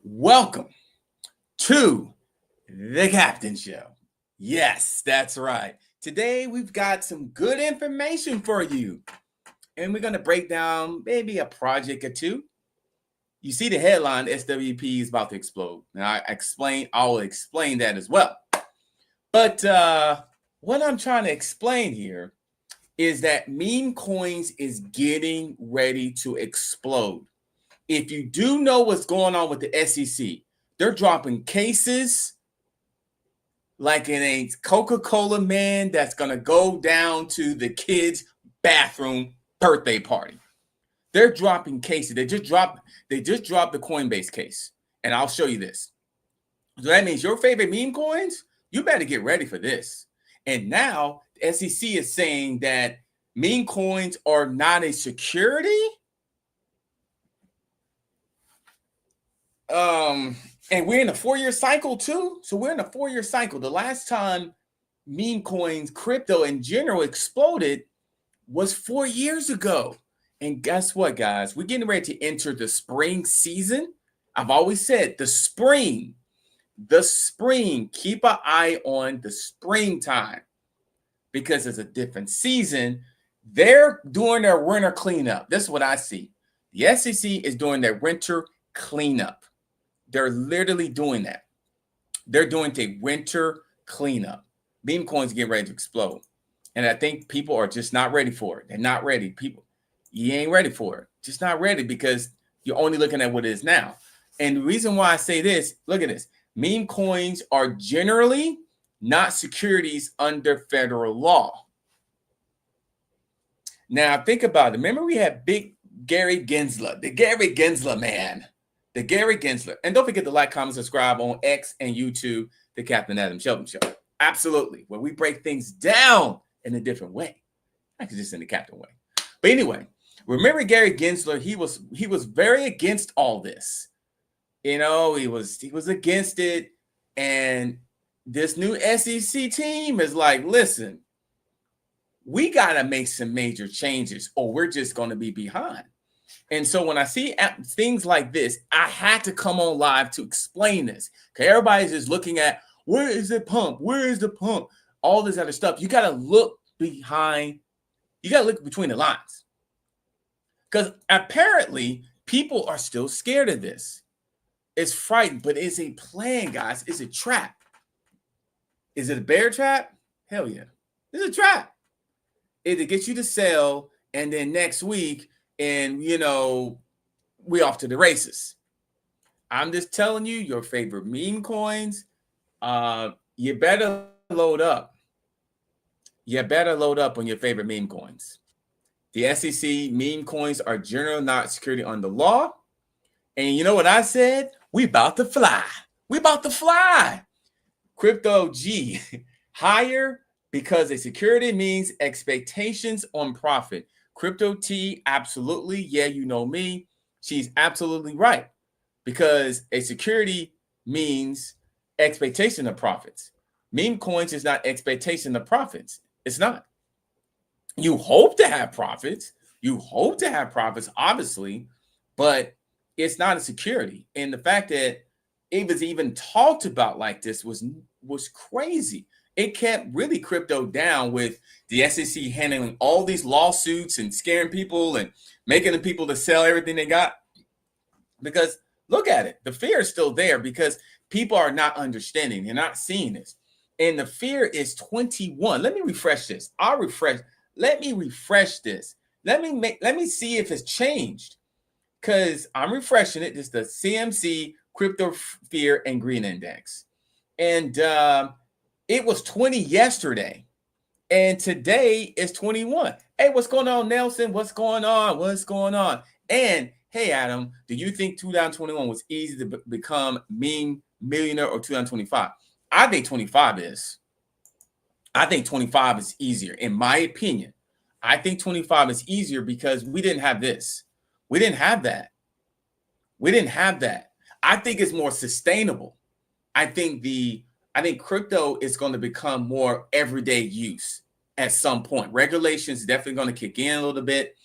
Welcome to the Captain Show. Yes, that's right. Today we've got some good information for you, and we're going to break down maybe a project or two. You see the headline, SWP is about to explode. Now I'll explain that as well. But what I'm trying to explain here is that meme coins is getting ready to explode. If you do know what's going on with the SEC, they're dropping cases like it ain't Coca-Cola man that's going to go down to the kid's bathroom birthday party. They're dropping cases. They just dropped the Coinbase case. And I'll show you this. So that means your favorite meme coins, you better get ready for this. And now the SEC is saying that meme coins are not a security. And we're in a 4-year cycle too. So we're in a 4-year cycle. The last time meme coins, crypto in general exploded was 4 years ago. And guess what, guys? We're getting ready to enter the spring season. I've always said the spring, keep an eye on the springtime because it's a different season. They're doing their winter cleanup. This is what I see. The SEC is doing their winter cleanup. They're literally doing that. They're doing the winter cleanup. Meme coins get ready to explode. And I think people are just not ready for it. They're not ready. People, you ain't ready for it. Just not ready because you're only looking at what it is now. And the reason why I say this, look at this. Meme coins are generally not securities under federal law. Now, think about it. Remember we had big Gary Gensler, the Gary Gensler man. The Gary Gensler. And don't forget to like, comment, subscribe on X and YouTube, the Captain Adam Shelton Show. Absolutely. Where we break things down in a different way. Actually, just in the Captain way. But anyway, remember Gary Gensler, he was very against all this. You know, he was against it. And this new SEC team is like, listen, we got to make some major changes or we're just going to be behind. And so when I see things like this, I had to come on live to explain this. Okay, everybody's just looking at where is the pump? Where is the pump? All this other stuff. You got to look behind. You got to look between the lines. Because apparently people are still scared of this. It's frightened, but it's a plan, guys. It's a trap. Is it a bear trap? Hell yeah. It's a trap. It gets you to sell, and then next week, and, you know, we off to the races. I'm just telling you, your favorite meme coins, you better load up. You better load up on your favorite meme coins. The SEC meme coins are generally not security under law. And you know what I said? We about to fly. We about to fly. Crypto G, higher because a security means expectations on profit. Crypto T, absolutely. Yeah, you know me. She's absolutely right. Because a security means expectation of profits. Meme coins is not expectation of profits. It's not. You hope to have profits. You hope to have profits, obviously, but it's not a security. And the fact that it was even talked about like this was crazy. It kept really crypto down with the SEC handling all these lawsuits and scaring people and making the people to sell everything they got. Because look at it. The fear is still there because people are not understanding. They're not seeing this. And the fear is 21. Let me refresh this. Let me refresh this. Let me see if it's changed. Because I'm refreshing it. This is the CMC Crypto Fear and Green Index. And it was 20 yesterday, and today is 21. Hey, what's going on, Nelson? What's going on? What's going on? And hey, Adam, do you think 2021 was easy to become meme millionaire or 2025? I think 25 is. I think 25 is easier, in my opinion. I think 25 is easier because we didn't have this. We didn't have that. We didn't have that. I think it's more sustainable. I think crypto is going to become more everyday use at some point. Regulations definitely going to kick in a little bit.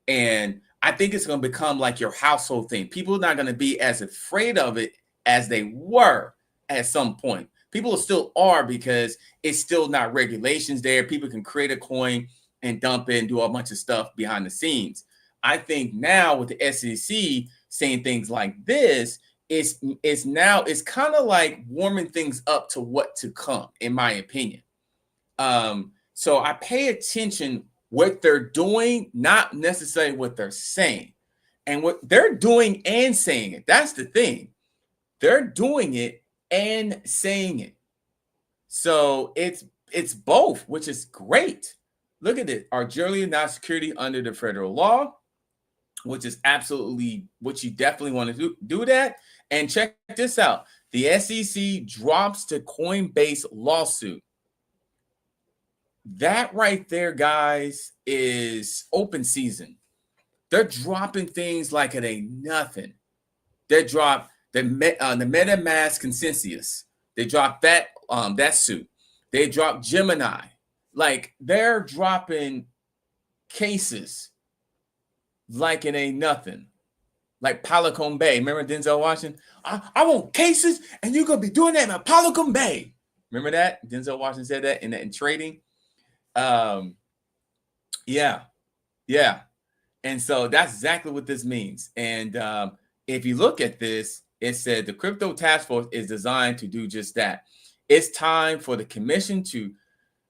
And I think it's going to become like your household thing. People are not going to be as afraid of it as they were at some point. People still are because it's still not regulations there. People can create a coin and dump it and do a bunch of stuff behind the scenes. I think now with the SEC saying things like this, it's kind of like warming things up to what to come, in my opinion. So I pay attention what they're doing, not necessarily what they're saying. And what they're doing and saying it. That's the thing. They're doing it and saying it. So it's both, which is great. Look at it. Are generally not security under the federal law, which is absolutely what you definitely want to do that. And check this out. The SEC drops the Coinbase lawsuit. That right there, guys, is open season. They're dropping things like it ain't nothing. They dropped the MetaMask consensus. They dropped that suit. They dropped Gemini. Like they're dropping cases like it ain't nothing. Like Pelican Bay. Remember Denzel Washington? I want cases, and you're gonna be doing that in Pelican Bay. Remember that? Denzel Washington said that in trading. Yeah. And so that's exactly what this means. And if you look at this, it said the crypto task force is designed to do just that. It's time for the commission to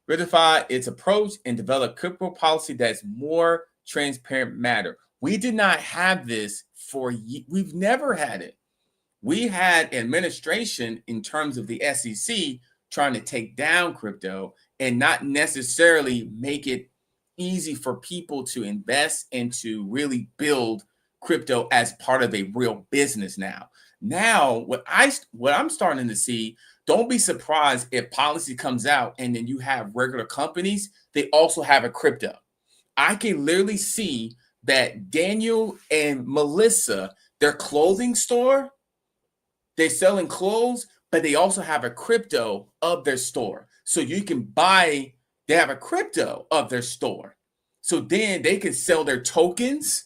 ratify its approach and develop crypto policy that's more transparent matter. We did not have this we've never had it. We had administration in terms of the SEC trying to take down crypto and not necessarily make it easy for people to invest and to really build crypto as part of a real business now. Now, what I'm starting to see, don't be surprised if policy comes out and then you have regular companies, they also have a crypto. I can literally see that Daniel and Melissa, their clothing store, they're selling clothes, but they also have a crypto of their store. So you can buy, they have a crypto of their store. So then they can sell their tokens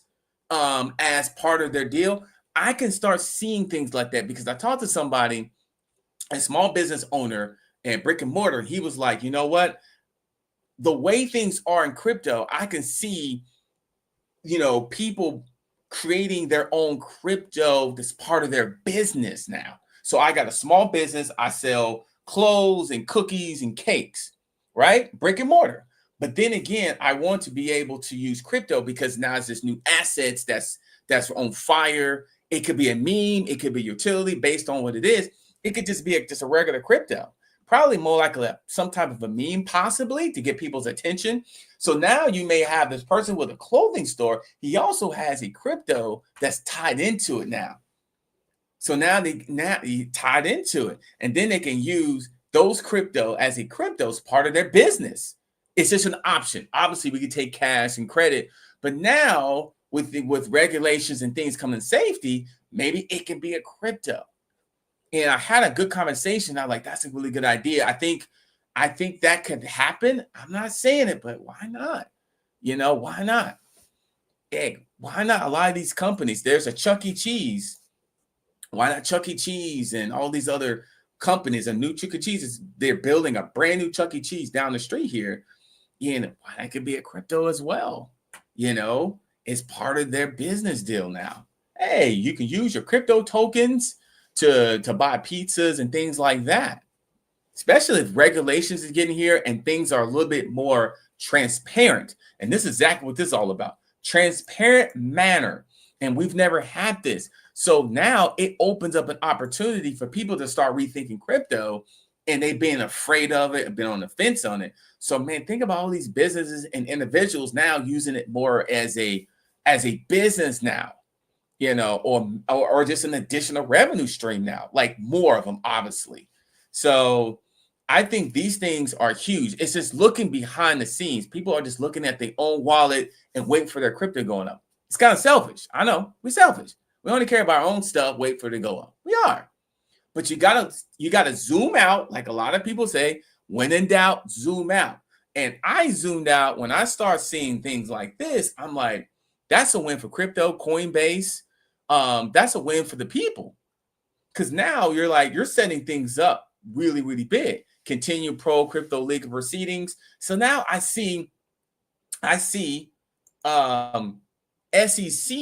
as part of their deal. I can start seeing things like that because I talked to somebody, a small business owner and brick and mortar. He was like, you know what? The way things are in crypto, I can see, people creating their own crypto that's part of their business now. So I got a small business. I sell clothes and cookies and cakes, right? Brick and mortar. But then again, I want to be able to use crypto because now it's this new assets that's on fire. It could be a meme. It could be utility based on what it is. It could just be just a regular crypto. Probably more like some type of a meme, possibly, to get people's attention. So now you may have this person with a clothing store. He also has a crypto that's tied into it now. So now he tied into it. And then they can use those crypto as a crypto as part of their business. It's just an option. Obviously, we can take cash and credit. But now with regulations and things coming safety, maybe it can be a crypto. And I had a good conversation. I'm like, that's a really good idea. I think that could happen. I'm not saying it, but why not? Why not? Hey, why not? A lot of these companies, there's a Chuck E. Cheese. Why not Chuck E. Cheese and all these other companies? A new Chuck E. Cheese, they're building a brand new Chuck E. Cheese down the street here. Why that could be a crypto as well. It's part of their business deal now. Hey, you can use your crypto tokens to buy pizzas and things like that, especially if regulations is getting here and things are a little bit more transparent. And this is exactly what this is all about. Transparent manner. And we've never had this. So now it opens up an opportunity for people to start rethinking crypto, and they've been afraid of it and been on the fence on it. So man, think about all these businesses and individuals now using it more as a business now. Or just an additional revenue stream now, like more of them, obviously. So I think these things are huge. It's just looking behind the scenes. People are just looking at their own wallet and waiting for their crypto going up. It's kind of selfish. I know, we're selfish. We only care about our own stuff, wait for it to go up. We are. But you gotta zoom out, like a lot of people say, when in doubt, zoom out. And I zoomed out when I start seeing things like this. I'm like, that's a win for crypto, Coinbase. That's a win for the people. Because now you're setting things up really, really big. Continue pro crypto legal proceedings. So now I see SEC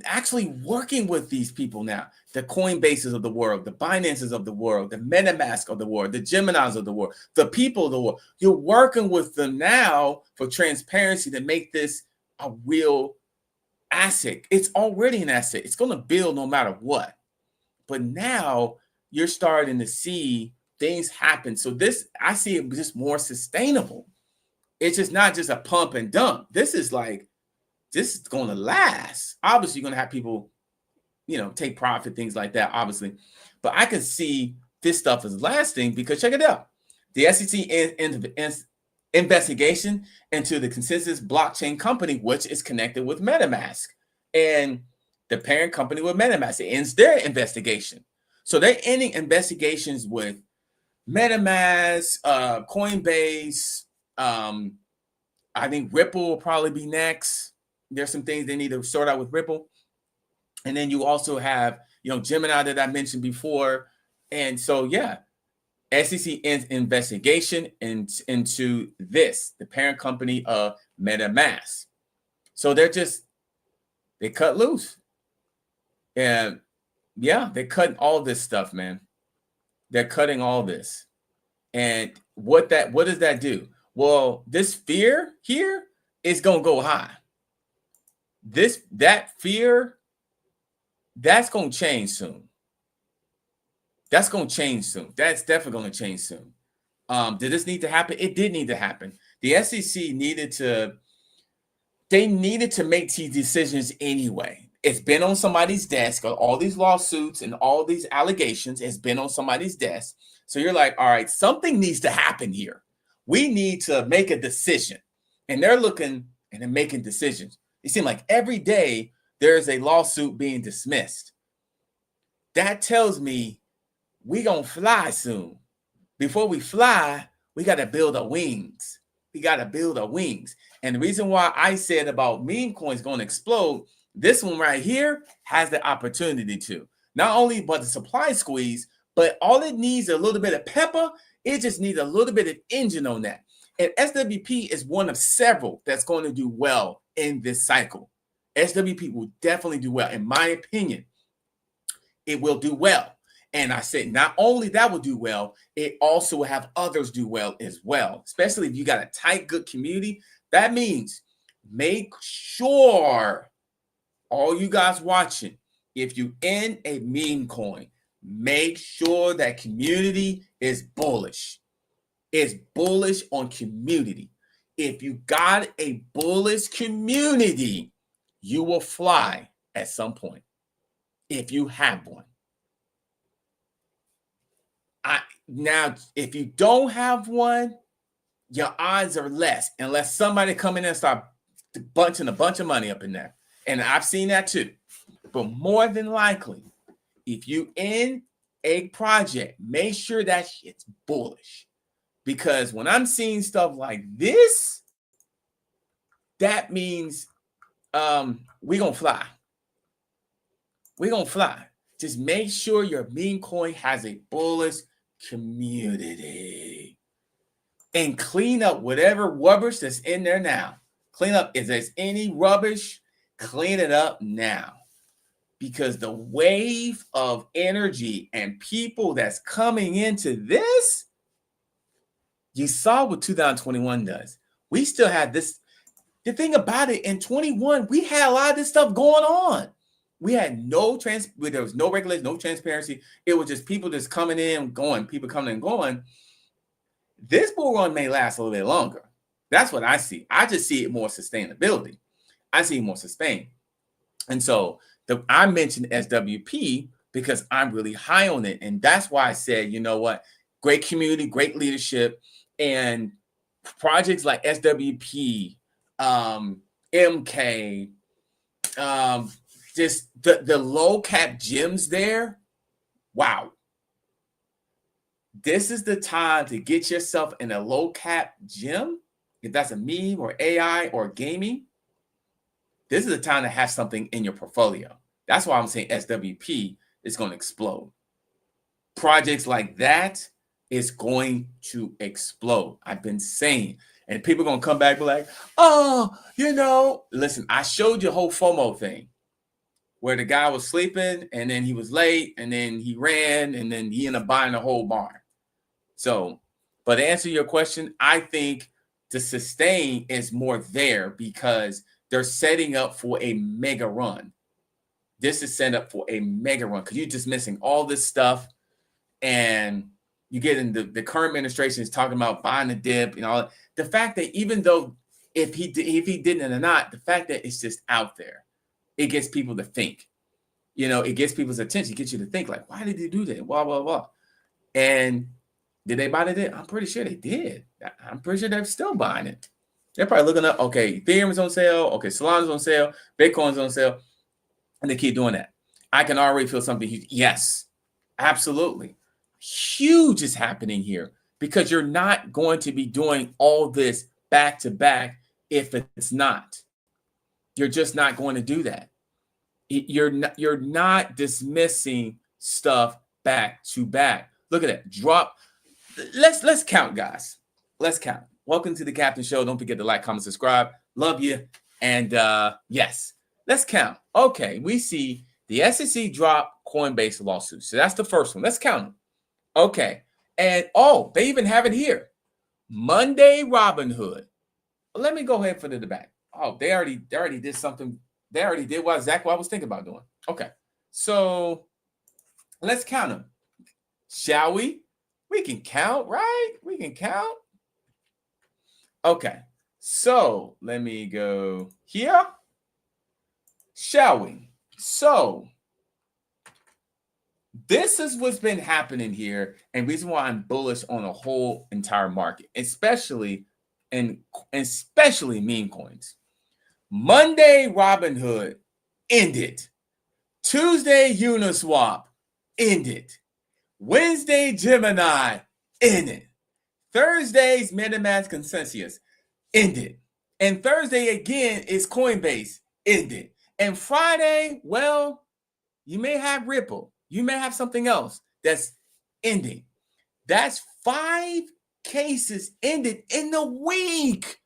actually working with these people now, the Coinbases of the world, the Binances of the world, the MetaMask of the world, the Geminis of the world, the people of the world. You're working with them now for transparency to make this a real asset. It's already an asset. It's going to build no matter what. But now you're starting to see things happen. So this, I see it just more sustainable. It's just not just a pump and dump. This is going to last. Obviously, you're going to have people, take profit, things like that, obviously. But I can see this stuff is lasting because check it out. The SEC investigation into the Consensus blockchain company, which is connected with MetaMask, and the parent company with MetaMask. It ends their investigation. So they're ending investigations with MetaMask, Coinbase. I think Ripple will probably be next. There's some things they need to sort out with Ripple. And then you also have, Gemini that I mentioned before. And so, yeah, SEC ends investigation into this, the parent company of MetaMask. So they cut loose. And yeah, they're cutting all this stuff, man. They're cutting all this. And what does that do? Well, this fear here is going to go high. That fear, that's going to change soon. That's going to change soon. That's definitely going to change soon. Did this need to happen? It did need to happen. The SEC needed to make these decisions anyway. It's been on somebody's desk. All these lawsuits and all these allegations has been on somebody's desk. So you're like, all right, something needs to happen here. We need to make a decision. And they're looking and they're making decisions. It seems like every day there's a lawsuit being dismissed. That tells me we're going to fly soon. Before we fly, we got to build our wings. We got to build our wings. And the reason why I said about meme coins going to explode, this one right here has the opportunity to. Not only but the supply squeeze, but all it needs is a little bit of pepper. It just needs a little bit of engine on that. And SWP is one of several that's going to do well in this cycle. SWP will definitely do well. In my opinion, it will do well. And I said, not only that will do well, it also will have others do well as well, especially if you got a tight, good community. That means make sure, all you guys watching, if you in a meme coin, make sure that community is bullish. It's bullish on community. If you got a bullish community, you will fly at some point. If you have one. Now, if you don't have one, your odds are less unless somebody come in and start bunching a bunch of money up in there. And I've seen that too. But more than likely, if you in a project, make sure that shit's bullish. Because when I'm seeing stuff like this, that means we're going to fly. We're going to fly. Just make sure your meme coin has a bullish community. And clean up whatever rubbish that's in there now. Clean up. If there's any rubbish, clean it up now. Because the wave of energy and people that's coming into this, you saw what 2021 does. We still had this. The thing about it, in 21, we had a lot of this stuff going on. We had there was no regulation, no transparency. It was just people just coming in and going, people coming and going. This bull run may last a little bit longer. That's what I see. I just see it more sustainability. I see more sustain. And so I mentioned SWP because I'm really high on it. And that's why I said, you know what? Great community, great leadership, and projects like SWP, MK, just the low cap gems there. Wow. This is the time to get yourself in a low cap gem. If that's a meme or AI or gaming, this is the time to have something in your portfolio. That's why I'm saying SWP it's going to explode. Projects like that is going to explode. I've been saying, and people are going to come back and be like, oh, listen, I showed you a whole FOMO thing where the guy was sleeping and then he was late and then he ran and then he ended up buying the whole barn. So, but to answer your question, I think the sustain is more there because they're setting up for a mega run. This is set up for a mega run because you're just missing all this stuff. And you get in the current administration is talking about buying the dip, the fact that even though if he didn't or not, the fact that it's just out there, it gets people to think, it gets people's attention, it gets you to think like, why did he do that? Blah, blah, blah. And did they buy the dip? I'm pretty sure they did. I'm pretty sure they're still buying it. They're probably looking up, okay, Ethereum is on sale. Okay, Solana's on sale. Bitcoin's on sale. And they keep doing that. I can already feel something huge. Yes, absolutely. Huge is happening here because you're not going to be doing all this back to back if it's not. You're just not going to do that. You're not dismissing stuff back to back. Look at that drop. Let's count, guys. Let's count. Welcome to the Captain Show. Don't forget to like, comment, subscribe. Love you. And yes, let's count. Okay, we see the SEC drop Coinbase lawsuit. So that's the first one. Let's count them. Okay. And they even have it here. Monday Robinhood. Let me go ahead for the back. Oh, they already did something. They already did exactly what I was thinking about doing. Okay. So let's count them. Shall we? We can count, right? We can count. Okay. So let me go here. Shall we? So this is what's been happening here, and reason why I'm bullish on the whole entire market, especially meme coins. Monday Robinhood ended. Tuesday Uniswap ended. Wednesday Gemini ended. Thursday's MetaMask Consensus ended. And Thursday again is Coinbase ended. And Friday, well, you may have Ripple. You may have something else that's ending. That's 5 cases ended in a week.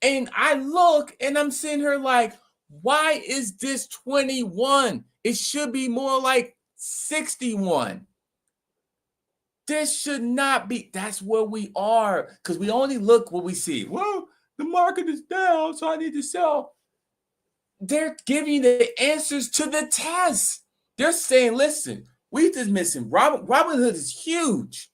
And I look and I'm sitting here like, why is this 21? It should be more like 61. This should not be. That's where we are because we only look what we see. Well, the market is down, so I need to sell. They're giving you the answers to the test. They're saying, listen, we just missing. Robinhood is huge.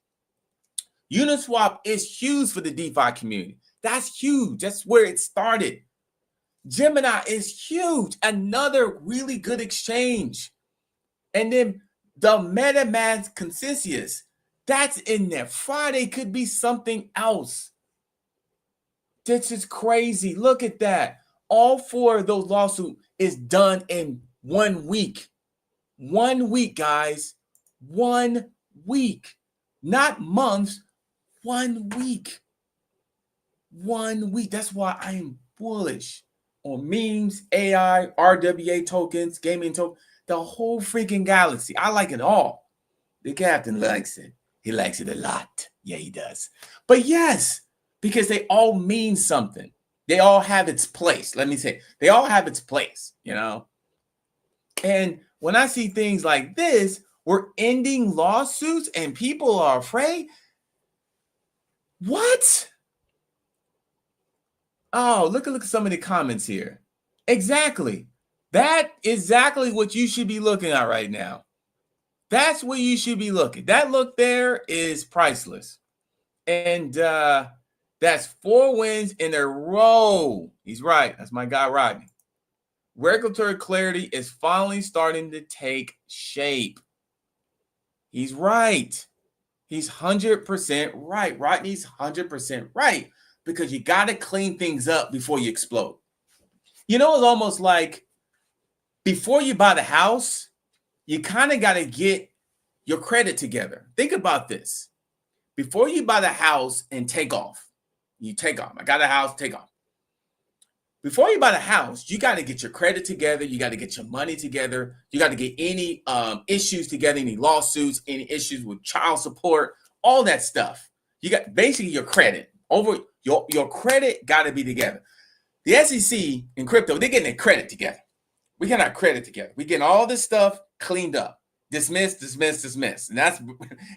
Uniswap is huge for the DeFi community. That's huge. That's where it started. Gemini is huge. Another really good exchange. And then the MetaMask Consensus, that's in there. Friday could be something else. This is crazy. Look at that. All 4 of those lawsuits is done in 1 week. 1 week, guys. 1 week. Not months. 1 week. 1 week. That's why I am bullish on memes, AI, RWA tokens, gaming tokens, the whole freaking galaxy. I like it all. The captain likes it. He likes it a lot. Yeah, he does. But yes, because they all mean something. They all have its place. Let me say, they all have its place, And when I see things like this, we're ending lawsuits and people are afraid. What? Oh, look at some of the comments here. Exactly. That's exactly what you should be looking at right now. That's what you should be looking. That look there is priceless. And that's 4 wins in a row. He's right. That's my guy, Rodney. Regulatory clarity is finally starting to take shape. He's right. He's 100% right. Rodney's 100% right. Because you got to clean things up before you explode. It's almost like before you buy the house, you kind of got to get your credit together. Think about this. Before you buy the house and take off, you take off. I got a house, take off. before you buy the house, you got to get your credit together. You got to get your money together. You got to get any issues together, any lawsuits, any issues with child support, all that stuff. You got basically your credit over your credit got to be together. The SEC and crypto, they're getting their credit together. We got our credit together. We getting all this stuff cleaned up. Dismiss. And that's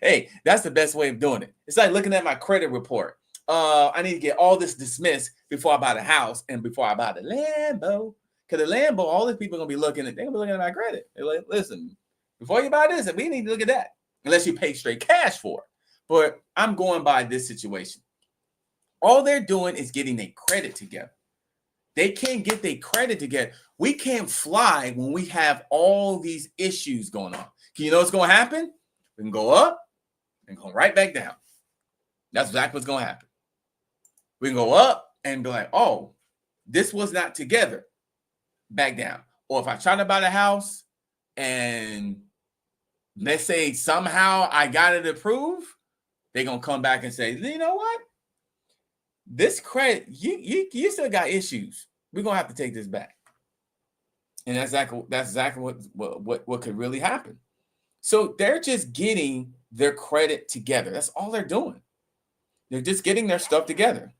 hey, that's the best way of doing it. It's like looking at my credit report. I need to get all this dismissed before I buy the house and before I buy the Lambo. Because the Lambo, all these people are gonna be looking at, they're gonna be looking at my credit. They're like, listen, before you buy this, we need to look at that. Unless you pay straight cash for it. But I'm going by this situation. All they're doing is getting their credit together. They can't get their credit together. We can't fly when we have all these issues going on. You know what's going to happen? We can go up and go right back down. That's exactly what's going to happen. We can go up and be like, oh, this was not together. Back down. Or if I try to buy the house and let's say somehow I got it approved, they're going to come back and say, you know what? This credit, you still got issues. We're going to have to take this back. And that's exactly what could really happen. So they're just getting their credit together. That's all they're doing. They're just getting their stuff together.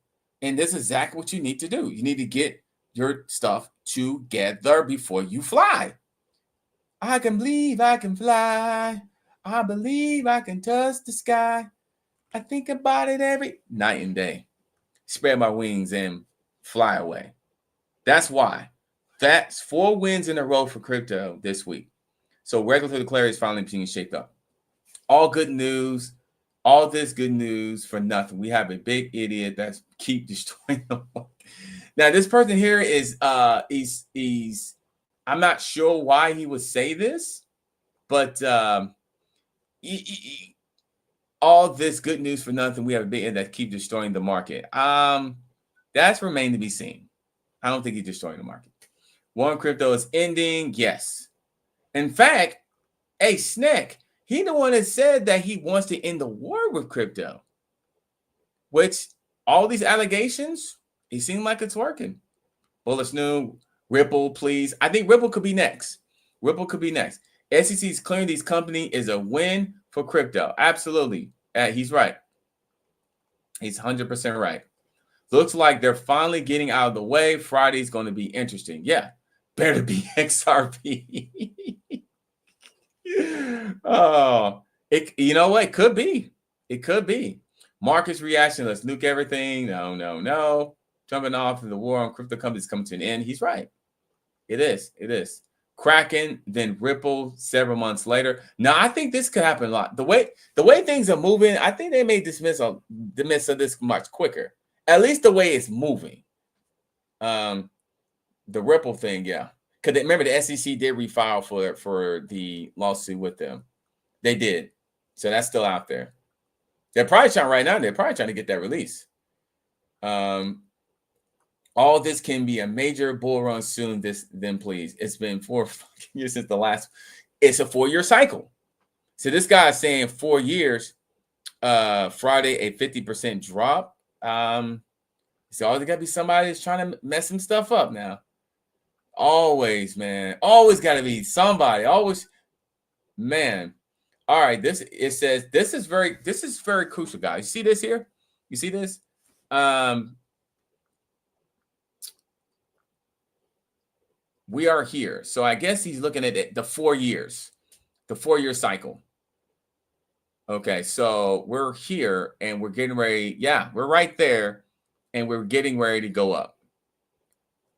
And this is exactly what you need to do. You need to get your stuff together before you fly. I can believe I can fly. I believe I can touch the sky. I think about it every night and day. Spread my wings and fly away. That's why. That's 4 wins in a row for crypto this week. So regulatory clarity is finally being shaped up. All good news. All this good news for nothing. We have a big idiot that's keep destroying the market. Now, this person here is he's I'm not sure why he would say this, but all this good news for nothing. We have a big idiot that keep destroying the market. That's remained to be seen. I don't think he's destroying the market. One crypto is ending. Yes. In fact, hey, Sneck, he the one that said that he wants to end the war with crypto. Which all these allegations, it seems like it's working. Bullish new Ripple, please. I think Ripple could be next. SEC's clearing these companies is a win for crypto. Absolutely. He's right. He's 100% right. Looks like they're finally getting out of the way. Friday's going to be interesting. Yeah. Better be XRP. Oh, you know what? It could be. Market's reaction. Let's nuke everything. No. Jumping off of the war on crypto companies coming to an end. He's right. It is. Kraken, then Ripple several months later. Now, I think this could happen a lot. The way things are moving, I think they may dismiss of this much quicker. At least the way it's moving. The Ripple thing, yeah. Because remember, the SEC did refile for the lawsuit with them. They did. So that's still out there. They're probably trying to get that release. All this can be a major bull run soon. Then please. It's been 4 fucking years since the last. It's a 4-year cycle. So this guy is saying 4 years. Friday, a 50% drop. So always got to be somebody that's trying to mess some stuff up now. Always, man. Always got to be somebody. Always, man. All right. It says this is very crucial, guys. You see this here? You see this? We are here. So I guess he's looking at it, the 4 years, the 4-year cycle. Okay, so we're here and we're getting ready. Yeah, we're right there and we're getting ready to go up.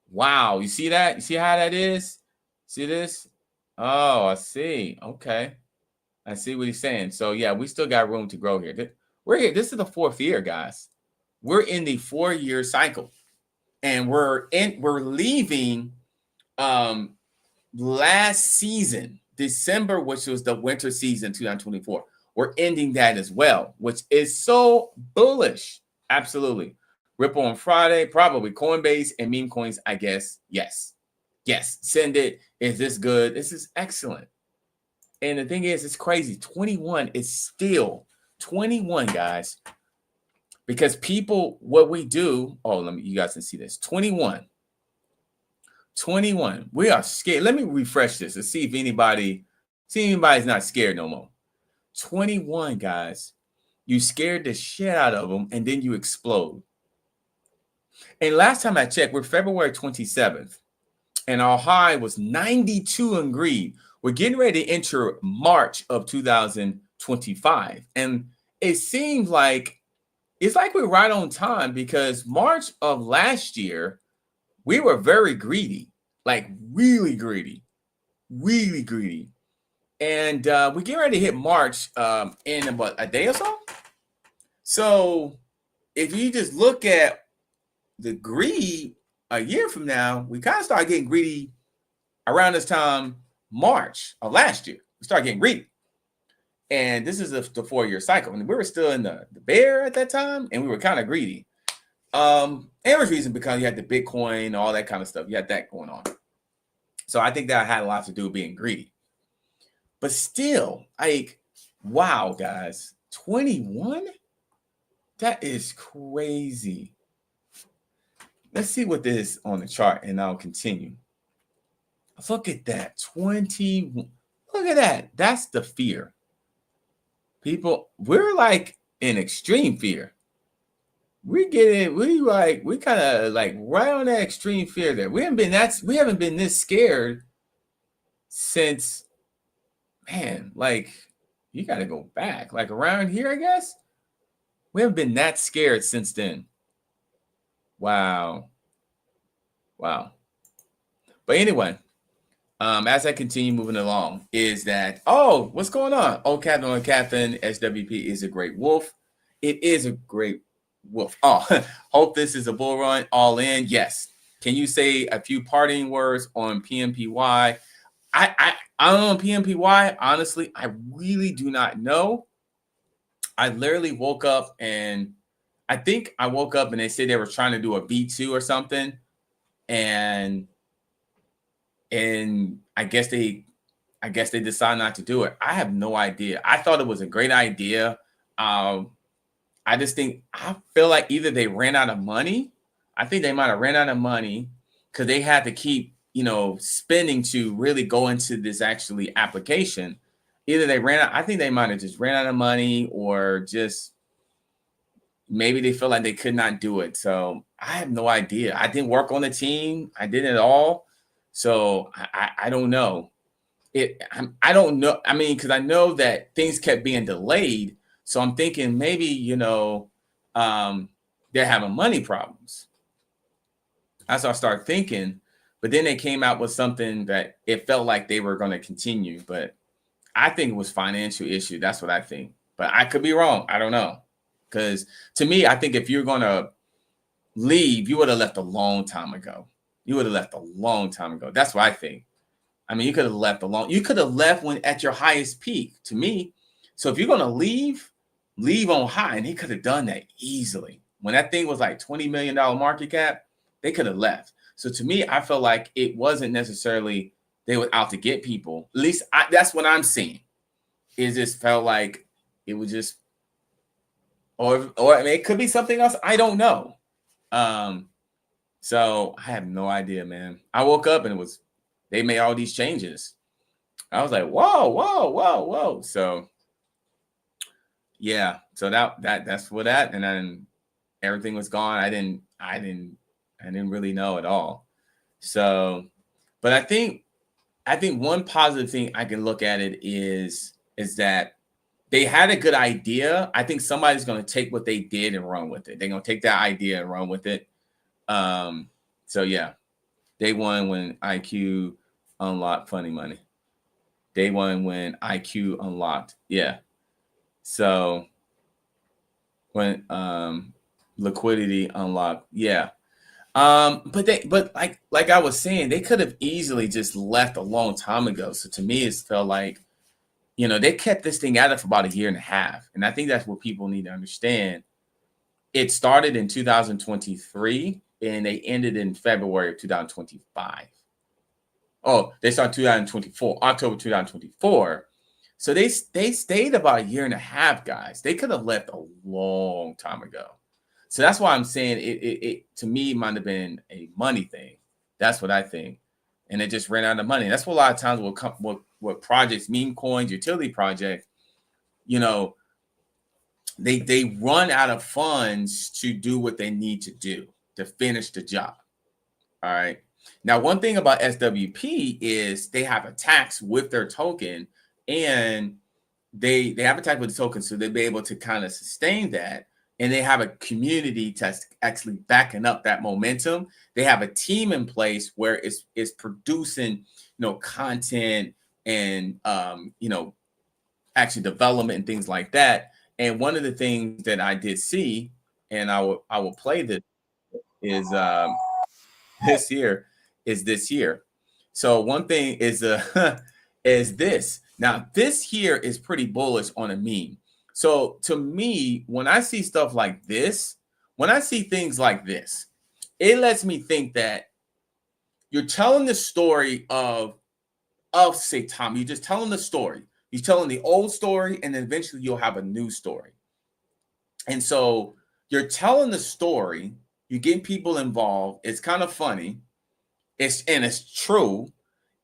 Wow, you see that? You see how that is? See this? Oh, I see. Okay. I see what he's saying. So yeah, we still got room to grow here. We're here. This is the 4th year, guys. We're in the 4-year cycle. And we're leaving last season, December, which was the winter season 2024. We're ending that as well, which is so bullish. Absolutely. Ripple on Friday, probably Coinbase and meme coins, I guess. Yes. Send it. Is this good? This is excellent. And the thing is, it's crazy. 21 is still 21, guys. Because people, what we do, you guys can see this. 21. 21. We are scared. Let me refresh this and see if anybody's not scared no more. 21, guys. You scared the shit out of them, and then you explode. And last time I checked, we're February 27th, and our high was 92 in greed. We're getting ready to enter March of 2025, and it seems like it's like we're right on time, because March of last year, we were very greedy, like really greedy. And we get ready to hit March in about a day or so. So if you just look at the greed a year from now, we kind of start getting greedy around this time, March of last year. We start getting greedy. And this is the 4-year cycle. And we were still in the bear at that time, and we were kind of greedy. And it was reason because you had the Bitcoin, all that kind of stuff. You had that going on. So I think that had a lot to do with being greedy. But still, like, wow, guys, 21? That is crazy. Let's see what this is on the chart, and I'll continue. Look at that, 20. Look at that. That's the fear. People, we're like in extreme fear. We kind of like right on that extreme fear there. We haven't been this scared since, man, like, you got to go back, like around here, I guess. We haven't been that scared since then. Wow. But anyway, as I continue moving along, is that, oh, what's going on? Oh, Captain on Captain, SWP is a great wolf. It is a great wolf. Oh, hope this is a bull run all in. Yes. Can you say a few parting words on PMPY? I don't know PMPY. Honestly, I really do not know. I literally woke up, and I think I woke up and they said they were trying to do a V2 or something. And I guess they decided not to do it. I have no idea. I thought it was a great idea. I feel like either they ran out of money. I think they might have ran out of money because they had to keep, spending to really go into this actually application. Either they ran out, I think they might have just ran out of money, or just maybe they feel like they could not do it. So I have no idea. I didn't work on the team. I didn't at all. So I don't know. I don't know. I mean, because I know that things kept being delayed. So I'm thinking maybe, they're having money problems. That's what I started thinking. But then they came out with something that it felt like they were going to continue. But I think it was financial issue. That's what I think. But I could be wrong. I don't know. Because to me, I think if you're going to leave, you would have left a long time ago. That's what I think. I mean, you could have left You could have left when at your highest peak, to me. So if you're going to leave on high. And he could have done that easily. When that thing was like $20 million market cap, they could have left. So to me, I felt like it wasn't necessarily they were out to get people. At least that's what I'm seeing. It just felt like it was just, or I mean, it could be something else. I don't know. So I have no idea, man. I woke up and they made all these changes. I was like, whoa. So yeah, so that's for that. And then everything was gone. I didn't really know at all. So, but I think one positive thing I can look at it is that they had a good idea. I think somebody's going to take what they did and run with it. They're going to take that idea and run with it. So yeah, day one when IQ unlocked funny money. Day one when IQ unlocked. Yeah. So when liquidity unlocked. Yeah. But like I was saying, they could have easily just left a long time ago. So to me, it felt like, they kept this thing at it for about a year and a half. And I think that's what people need to understand. It started in 2023 and they ended in February of 2025. Oh, they started 2024, October 2024. So they stayed about a year and a half, guys. They could have left a long time ago. So that's why I'm saying it to me might have been a money thing. That's what I think. and it just ran out of money. That's what a lot of times will come with projects, meme coins, utility projects. You know, they run out of funds to do what they need to do to finish the job. All right. Now, one thing about SWP is they have a tax with their token, and they have a tax with the token, so they'll be able to kind of sustain that. And they have a community that's actually backing up that momentum. They have a team in place where it's producing, content and actually development and things like that. And one of the things that I did see, and I will play this, is this year. So one thing is is this. Now this here is pretty bullish on a meme. So to me, when I see stuff like this, when I see things like this, it lets me think that you're telling the story of Saitama. You're just telling the story. You're telling the old story, and then eventually you'll have a new story. And so you're telling the story. You're getting people involved. It's kind of funny. It's true.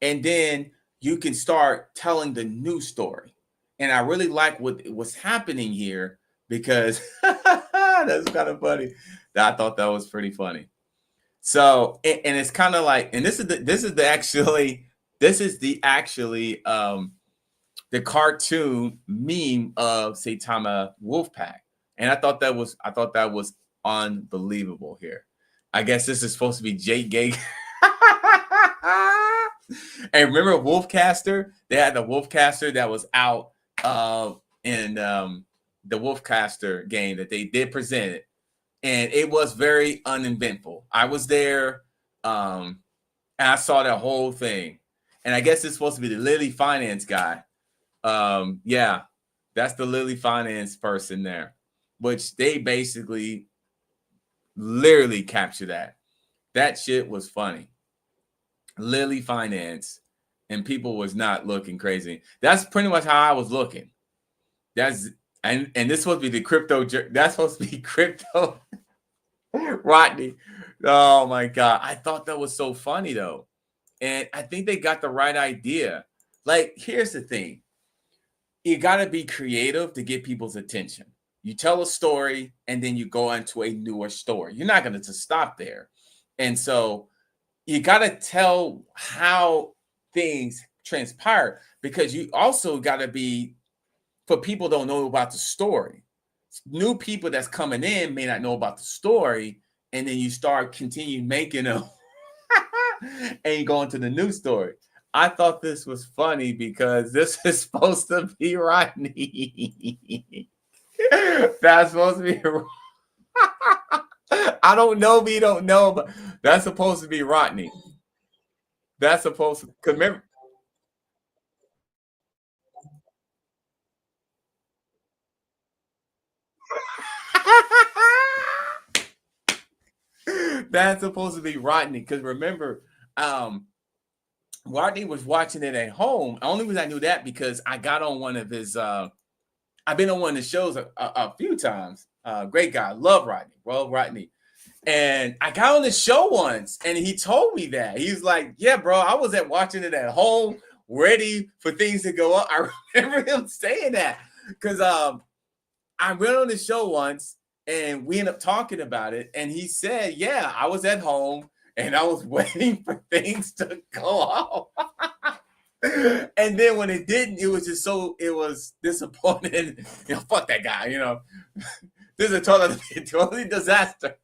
And then you can start telling the new story. And I really like what's happening here, because that's kind of funny. I thought that was pretty funny. So, and it's kind of like, and this is the cartoon meme of Saitama Wolfpack. And I thought that was unbelievable here. I guess this is supposed to be Jake Gay. And remember Wolfcaster? They had the Wolfcaster that was out in the Wolfcaster game that they did present it, and it was very uneventful. I was there, and I saw that whole thing. And I guess it's supposed to be the Lily Finance guy. Yeah, that's the Lily Finance person there, which they basically literally captured that. That shit was funny. Lily Finance, and people was not looking crazy. That's pretty much how I was looking. And this is supposed to be the crypto. That's supposed to be crypto Rodney. Oh my God. I thought that was so funny though. And I think they got the right idea. Like, here's the thing. You got to be creative to get people's attention. You tell a story and then you go into a newer story. You're not going to just stop there. And so you got to tell how things transpire, because you also got to be, for people don't know about the story. New people that's coming in may not know about the story, and then you start continue making them and you go into the new story. I thought this was funny because this is supposed to be Rodney. That's supposed to be. I don't know, we don't know, but that's supposed to be Rodney. That's supposed to, because remember, that's supposed to be Rodney. Because remember, Rodney was watching it at home. The only reason I knew that because I got on one of his. I've been on one of the shows a few times. Great guy, love Rodney, Rodney. And I got on the show once, and he told me that. He's like, "Yeah, bro, I was watching it at home, ready for things to go up." I remember him saying that because I went on the show once, and we ended up talking about it. And he said, "Yeah, I was at home, and I was waiting for things to go off." And then when it didn't, it was disappointing. Fuck that guy. This is a totally disaster.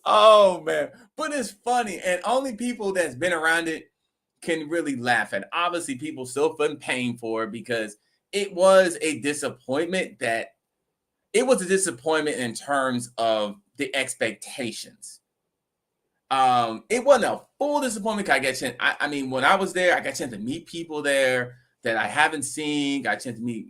Oh man, but it's funny, and only people that's been around it can really laugh at it. Obviously, people still been paying for it because it was a disappointment. It was a disappointment in terms of the expectations. It wasn't a full disappointment. I mean, when I was there, I got a chance to meet people there that I haven't seen. Got a chance to meet,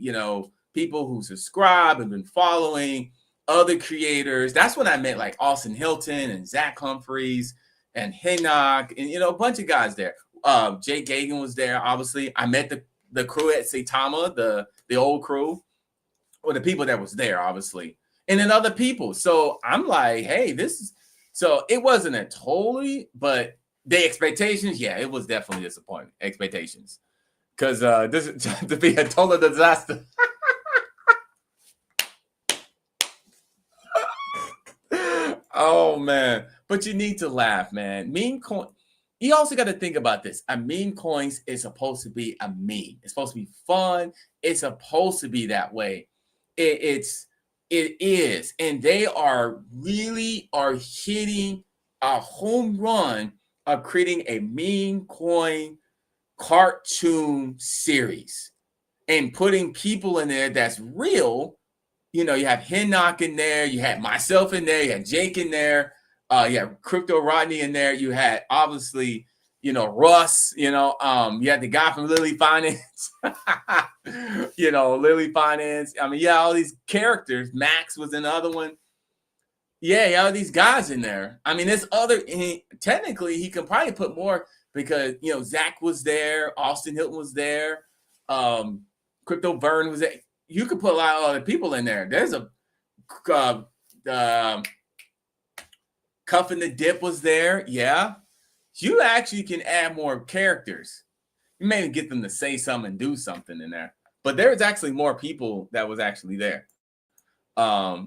people who subscribe and been following other creators. That's when I met like Austin Hilton and Zach Humphreys and Hinnock and a bunch of guys there. Jay Gagan was there. Obviously, I met the crew at Saitama, the old crew, or the people that was there, obviously, and then other people. So I'm like, hey, this So it wasn't a totally, but the expectations, yeah, it was definitely disappointing. Expectations. Because this is to be a total disaster. Oh man. But you need to laugh, man. Meme coin. You also got to think about this. A meme coins is supposed to be a meme. It's supposed to be fun. It's supposed to be that way. It is. And they are really are hitting a home run of creating a meme coin cartoon series and putting people in there that's real. You know, you have Hinnock in there, you had myself in there, you had Jake in there, you had Crypto Rodney in there, you had obviously, you know, Russ, you had the guy from Lily Finance, Lily Finance. I mean, yeah, all these characters. Max was another one. Yeah, all these guys in there. I mean, there's technically he can probably put more because Zach was there, Austin Hilton was there, Crypto Vern was there. You could put a lot of other people in there. There's a Cuff and the Dip was there. Yeah. You actually can add more characters. You may get them to say something and do something in there. But there's actually more people that was actually there. I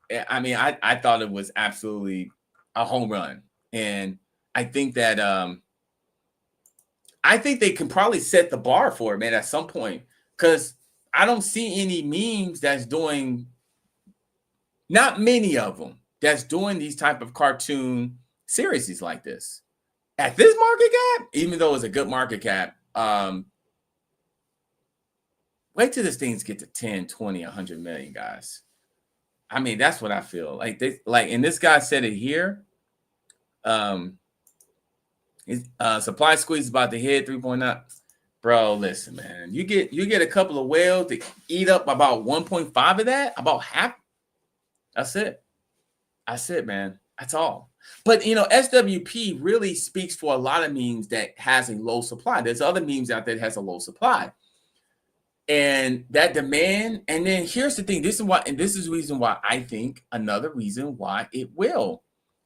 mean, I thought it was absolutely a home run. And I think that I think they can probably set the bar for it, man, at some point. Because I don't see any memes that's doing, not many of them, that's doing these type of cartoon series like this. At this market cap, even though it's a good market cap, wait till this things get to 10, 20, 100 million, guys. I mean, that's what I feel. And this guy said it here. Supply squeeze about to hit 3.9. Bro, listen, man. You get a couple of whales to eat up about 1.5 of that, about half. That's it. That's it, man. That's all. But SWP really speaks for a lot of memes that has a low supply. There's other memes out there that has a low supply. And that demand, and then here's the thing. This is the reason why I think another reason why it will.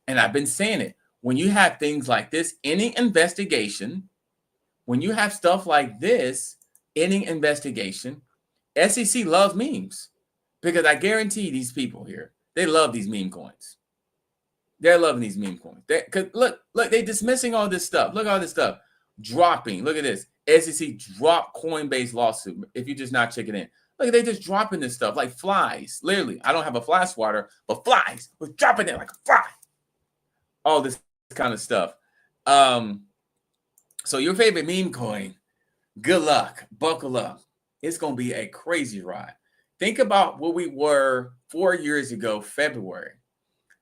And I've been saying it. When you have things like this, any investigation, when you have stuff like this, any investigation, SEC loves memes. Because I guarantee these people here, they love these meme coins. They're loving these meme coins. Look, they're dismissing all this stuff. Look at all this stuff. Dropping. Look at this. SEC drop Coinbase lawsuit. If you just not check it in. Look, they just dropping this stuff like flies. Literally. I don't have a fly swatter, but flies was dropping it like a fly. All this kind of stuff. So your favorite meme coin, good luck. Buckle up. It's going to be a crazy ride. Think about where we were 4 years ago, February.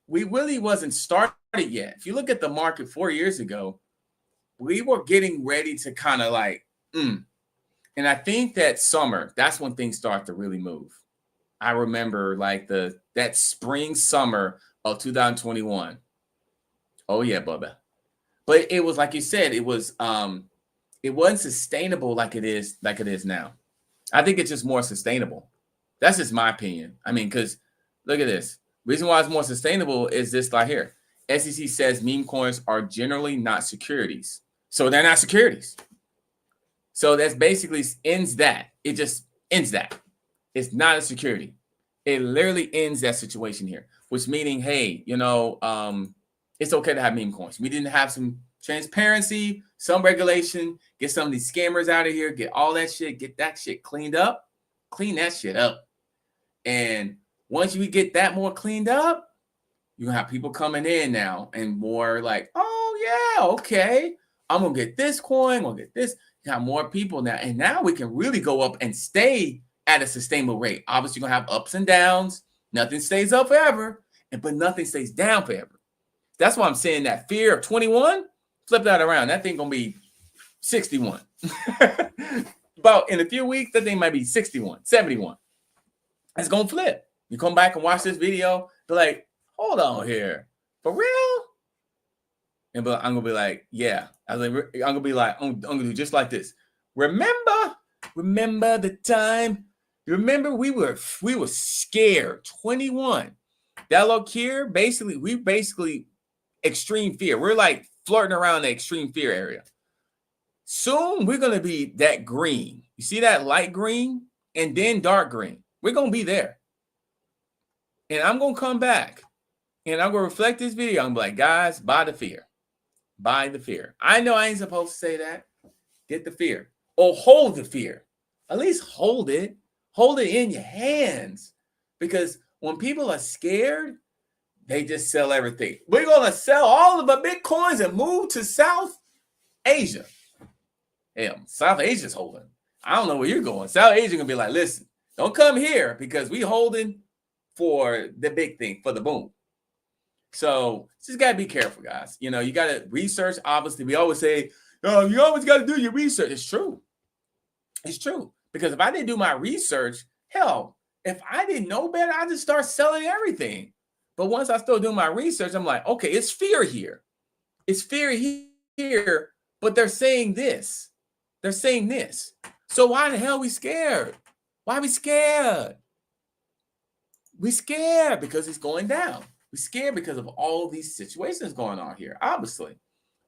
We really wasn't started yet. If you look at the market 4 years ago, we were getting ready to kind of and I think that summer, that's when things start to really move. I remember that spring summer of 2021. Oh yeah, Bubba. But it was like you said, it wasn't sustainable like it is now. I think it's just more sustainable. That's just my opinion. I mean, because look at this. Reason why it's more sustainable is this right here. SEC says meme coins are generally not securities. So they're not securities. So that's basically ends that. It just ends that. It's not a security. It literally ends that situation here, which meaning, hey, it's okay to have meme coins. We didn't have some transparency, some regulation, get some of these scammers out of here, get all that shit, get that shit cleaned up, clean that shit up. And once you get that more cleaned up, you have people coming in now and more like, oh yeah, okay, I'm gonna get this coin, I'm gonna get this. You have more people now, and now we can really go up and stay at a sustainable rate. Obviously, you're gonna have ups and downs. Nothing stays up forever, but nothing stays down forever. That's why I'm saying that fear of 21, flip that around. That thing gonna be 61. About in a few weeks, that thing might be 61, 71. It's gonna flip. You come back and watch this video, be like, hold on here. For real? And I'm gonna be like, yeah. I'm gonna be like, I'm gonna do just like this. Remember the time? You remember we were scared. 21. That look here, we basically extreme fear. We're like flirting around the extreme fear area. Soon we're going to be that green. You see that light green and then dark green. We're going to be there. And I'm going to come back and I'm going to reflect this video. I'm like, guys, buy the fear. Buy the fear. I know I ain't supposed to say that. Get the fear. Or hold the fear. At least hold it. Hold it in your hands. Because when people are scared, they just sell everything. We're going to sell all of our Bitcoins and move to South Asia. Hell, South Asia's holding. I don't know where you're going. South Asia going to be like, listen, don't come here because we holding for the big thing, for the boom. So just got to be careful, guys. You know, you got to research. Obviously, we always say, oh, you always got to do your research. It's true. It's true. Because if I didn't do my research, hell, if I didn't know better, I'd just start selling everything. But once I start doing my research, I'm like, okay, it's fear here. It's fear here, but they're saying this. They're saying this. So why the hell are we scared? Why are we scared? We scared because it's going down. We scared because of all these situations going on here, obviously.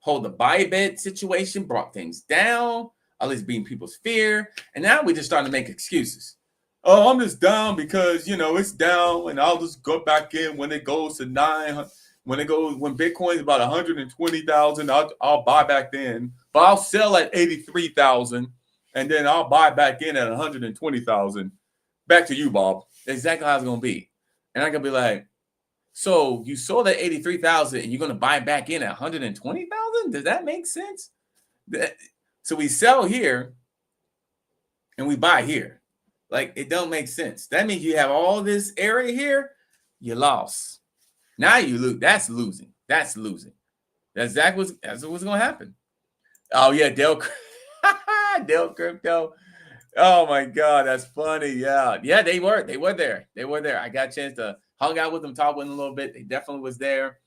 Hold the Bybit situation brought things down, at least being people's fear. And now we're just starting to make excuses. Oh, I'm just down because, you know, it's down and I'll just go back in when it goes to 900. When Bitcoin is about 120,000, I'll buy back then. But I'll sell at 83,000 and then I'll buy back in at 120,000. Back to you, Bob. Exactly how it's going to be. And I'm going to be like, so you sold at 83,000 and you're going to buy back in at 120,000? Does that make sense? So we sell here and we buy here. Like, it don't make sense. That means you have all this area here, you lost. Now you lose. That's losing. That's losing. That's what's going to happen. Oh, yeah, Dell Crypto. Oh, my God, that's funny. Yeah, they were there. They were there. I got a chance to hung out with them, talk with them a little bit. They definitely was there.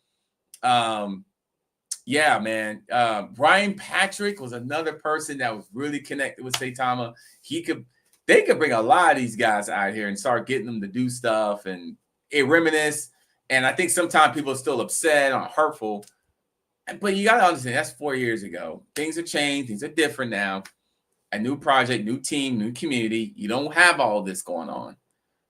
Yeah, man. Brian Patrick was another person that was really connected with Saitama. They could bring a lot of these guys out here and start getting them to do stuff and reminisce. And I think sometimes people are still upset or hurtful. But you got to understand, that's 4 years ago. Things have changed. Things are different now. A new project, new team, new community. You don't have all this going on.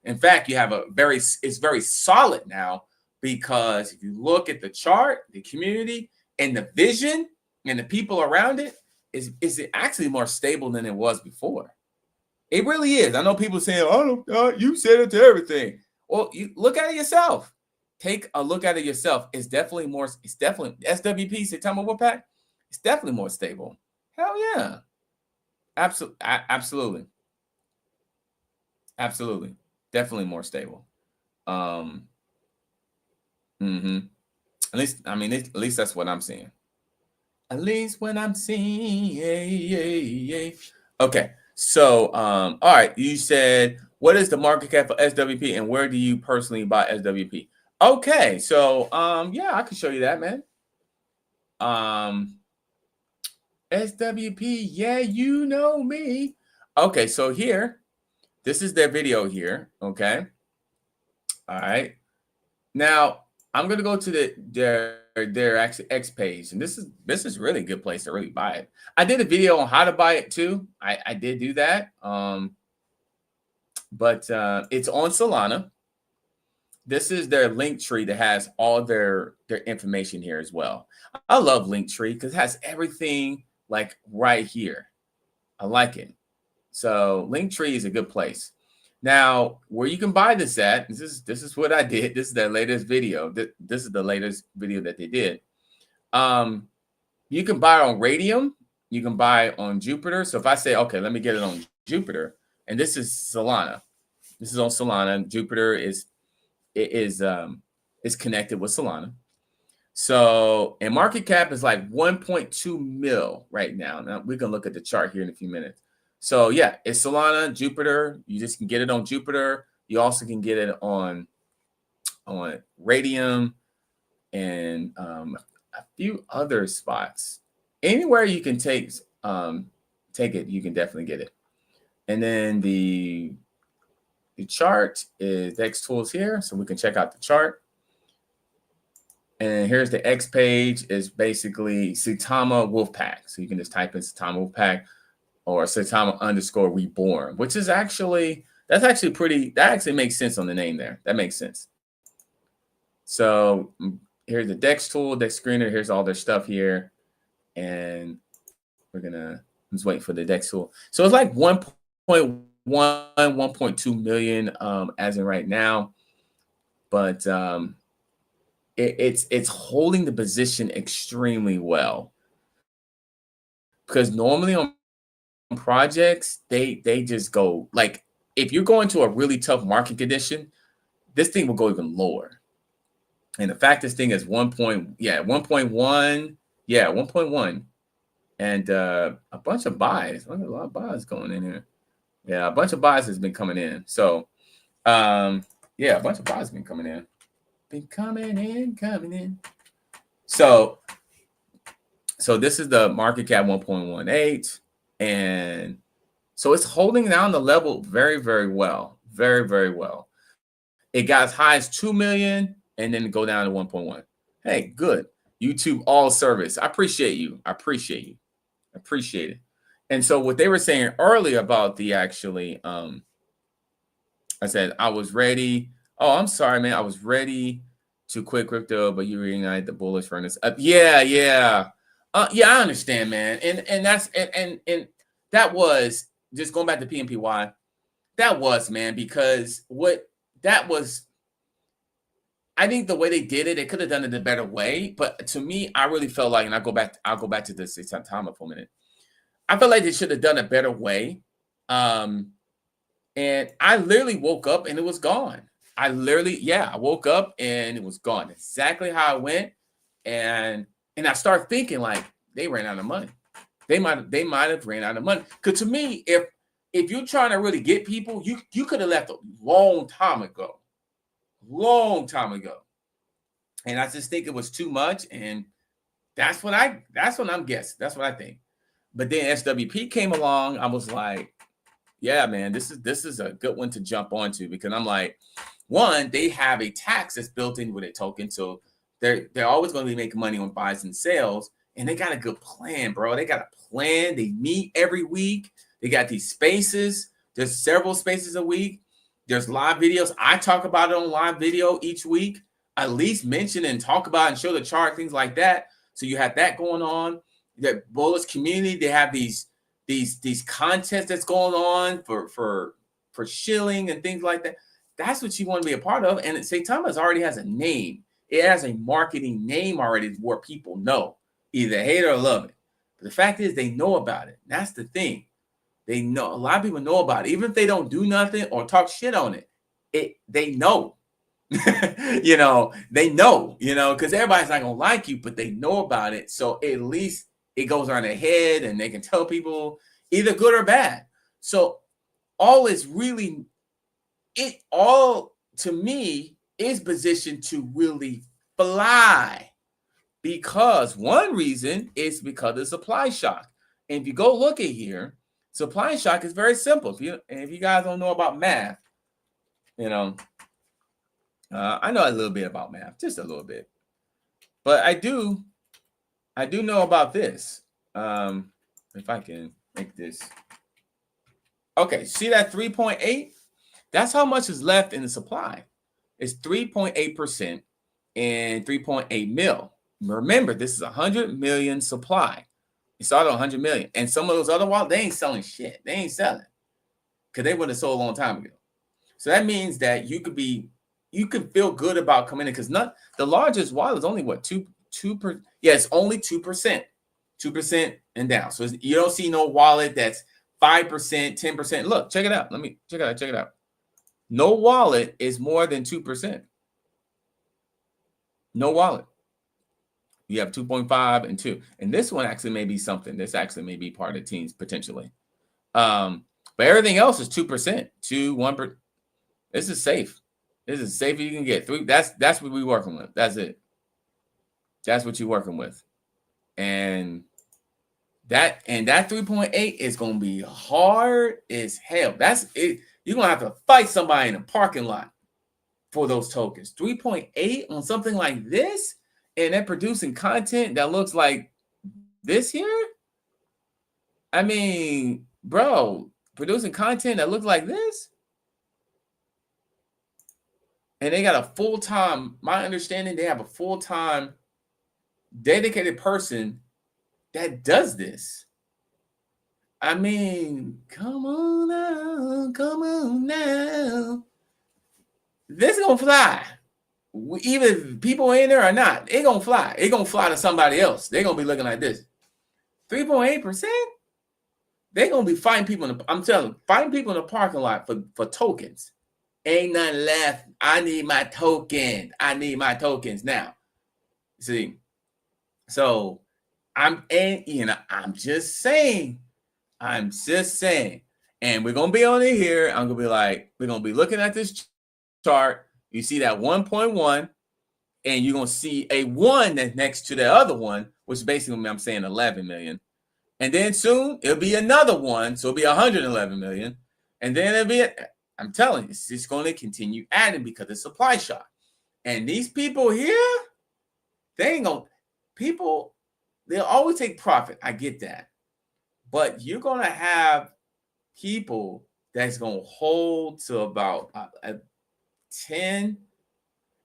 In fact, you have it's very solid now because if you look at the chart, the community, and the vision and the people around it, is actually more stable than it was before. It really is. I know people saying, "Oh, you said it to everything." Well, you look at it yourself. Take a look at it yourself. It's definitely more. It's definitely SWP, Saitama Wolfpack. It's definitely more stable. Hell yeah, absolutely, definitely more stable. At least that's what I'm seeing. At least when I'm seeing. Okay. So, all right. You said, what is the market cap for SWP and where do you personally buy SWP? Okay. So, yeah, I can show you that, man. SWP. Yeah, you know me. Okay. So here, this is their video here. Okay. All right. Now, I'm going to go to their actually X page, and this is really a good place to really buy it. I did a video on how to buy it too. I did do that, but it's on Solana. This is their link tree that has all their information here as well. I love Linktree because it has everything like right here. I like it. So Linktree is a good place. Now, where you can buy this at, this is what I did. This is their latest video. This is the latest video that they did. You can buy on Radium. You can buy on Jupiter. So if I say, okay, let me get it on Jupiter, and this is Solana. This is on Solana. Jupiter is connected with Solana. So, and market cap is like 1.2 mil right now. Now we can look at the chart here in a few minutes. So yeah, it's Solana, Jupiter. You just can get it on Jupiter. You also can get it on Radium and a few other spots. Anywhere you can take it, you can definitely get it. And then the chart is Dex Tools here, so we can check out the chart. And here's the X page is basically Saitama Wolfpack. So you can just type in Saitama Wolfpack or Saitama _ reborn, which is actually, that actually makes sense on the name there. That makes sense. So here's the DEX tool, DEX screener. Here's all their stuff here. And I'm just waiting for the DEX tool. So it's like 1.1, 1.2 million as in right now. But it's holding the position extremely well. Because normally on projects, they just go, like, if you're going to a really tough market condition, this thing will go even lower. And the fact this thing is 1.1, yeah, 1.1, and a bunch of buys. Look at a lot of buys going in here. Yeah, a bunch of buys has been coming in. So, yeah, a bunch of buys have been coming in. Coming in. So this is the market cap 1.18, and so it's holding down the level very, very well, very, very well. It got as high as 2 million, and then go down to 1.1. Hey, good. YouTube all service. I appreciate you. I appreciate you. I appreciate it. And so what they were saying earlier about the actually, I said I was ready. Oh, I'm sorry, man. I was ready to quit crypto, but you reignite the bullish furnace. Yeah, I understand, man. And that's and that was just going back to PMPY. That was, man, because I think the way they did it, they could have done it a better way. But to me, I really felt like, and I'll go back to this Saitama for a minute. I felt like they should have done a better way. And I literally woke up and it was gone. I woke up and it was gone. Exactly how it went. And I started thinking, like, they ran out of money. They might have ran out of money. Because to me, if you're trying to really get people, you could have left a long time ago. And I just think it was too much. And that's what I'm guessing. That's what I think. But then SWP came along. I was like, yeah, man, this is a good one to jump onto, because I'm like, one, they have a tax that's built in with a token. So they're always going to be making money on buys and sales. And they got a good plan, bro. They got a plan. They meet every week. They got these spaces. There's several spaces a week. There's live videos. I talk about it on live video each week. At least mention and talk about and show the chart, things like that. So you have that going on. The bullish community, they have these contests that's going on for shilling and things like that. That's what you want to be a part of. And Saitama already has a name. It has a marketing name already where people know, either hate or love it. But the fact is, they know about it. That's the thing. They know. A lot of people know about it. Even if they don't do nothing or talk shit on it, they know. They know, because everybody's not going to like you, but they know about it. So at least it goes on their head and they can tell people either good or bad. So all to me is positioned to really fly, because one reason is because of the supply shock. And if you go look at here, supply shock is very simple. If you guys don't know about math, I know a little bit about math, just a little bit, but I do know about this. If I can make this. Okay, see that 3.8? That's how much is left in the supply. It's 3.8% and 3.8 mil. Remember, this is 100 million supply. It started 100 million. And some of those other wallets, they ain't selling shit. They ain't selling, because they would have sold a long time ago. So that means that you can feel good about coming in, because the largest wallet is only what, 2%? Yeah, it's only 2%. 2% and down. So you don't see no wallet that's 5%, 10%. Look, check it out. Let me check it out. No wallet is more than 2%. No wallet. You have 2.5 and 2. And this one actually may be something. This actually may be part of teams potentially. But everything else is 2%, 2, 1%. This is safe. This is safe you can get. 3. That's what we're working with. That's it. That's what you're working with. And that 3.8 is going to be hard as hell. That's it. You're going to have to fight somebody in a parking lot for those tokens. 3.8 on something like this and they're producing content that looks like this here. I mean, bro, producing content that looks like this, and they got a full-time, my understanding, they have a full-time dedicated person that does this. I mean, come on now. This is gonna fly. Even if people in there or not, it gonna fly. It gonna fly to somebody else. They're gonna be looking like this. 3.8%? They're gonna be fighting people I'm telling you, fighting people in the parking lot for tokens. Ain't nothing left. I need my token. I need my tokens now. See, so I'm just saying. And we're gonna be on it here. I'm gonna be like, we're gonna be looking at this chart. You see that 1.1, and you're gonna see a 1 that's next to the other one, which basically I'm saying 11 million. And then soon it'll be another one, so it'll be 111 million. And then it'll be, I'm telling you, it's just gonna continue adding because it's supply shock. And these people here, they ain't gonna, people, they'll always take profit. I get that. But you're going to have people that's going to hold to about 10.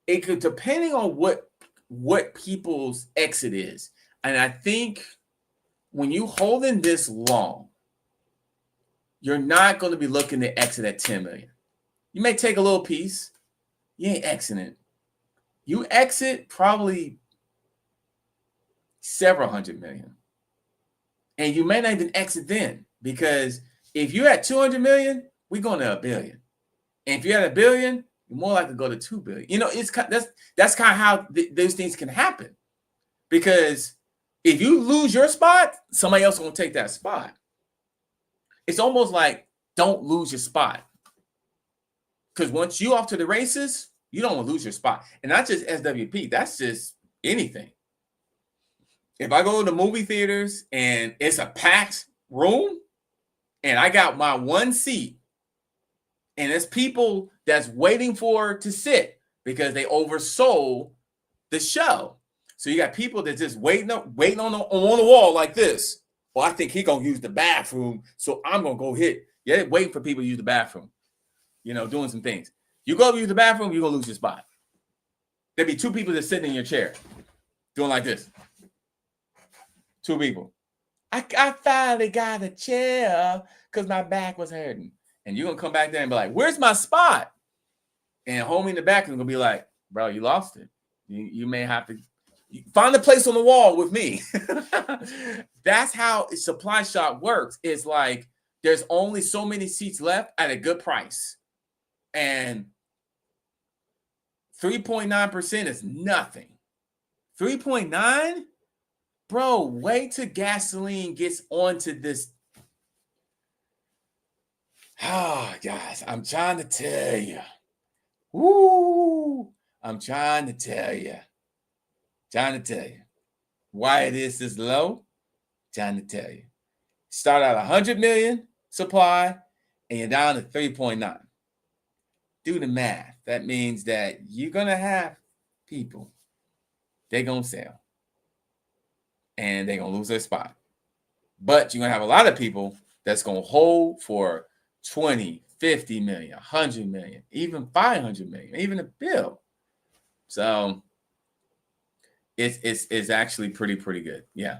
It could, depending on what people's exit is. And I think when you holding this long, you're not going to be looking to exit at 10 million. You may take a little piece. You ain't exiting. You exit probably several hundred million. And you may not even exit then, because if you're at 200 million, we're going to $1 billion. And if you're at $1 billion, you're more likely to go to 2 billion. You know, that's kind of how those things can happen. Because if you lose your spot, somebody else is going to take that spot. It's almost like don't lose your spot. Because once you off to the races, you don't want to lose your spot. And not just SWP, that's just anything. If I go to the movie theaters and it's a packed room and I got my one seat and there's people that's waiting to sit because they oversold the show. So you got people that just waiting on the wall like this. Well, I think he's going to use the bathroom, so I'm going to go hit. Yeah, waiting for people to use the bathroom, you know, doing some things. You go use the bathroom, you're going to lose your spot. There'll be 2 people that's sitting in your chair doing like this. 2 people. I finally got a chair because my back was hurting. And you're going to come back there and be like, where's my spot? And homie in the back is going to be like, bro, you lost it. You may have to find a place on the wall with me. That's how supply shock works. It's like there's only so many seats left at a good price. And 3.9% is nothing. 3.9? Bro, wait till gasoline gets onto this. Ah, guys, I'm trying to tell you. Woo! I'm trying to tell you. Why it is this low. Trying to tell you. Start at 100 million supply, and you're down to 3.9. Do the math. That means that you're going to have people. They're going to sell. And they're going to lose their spot. But you're going to have a lot of people that's going to hold for 20, 50 million, 100 million, even 500 million, even $1 billion. So it's actually pretty good. Yeah.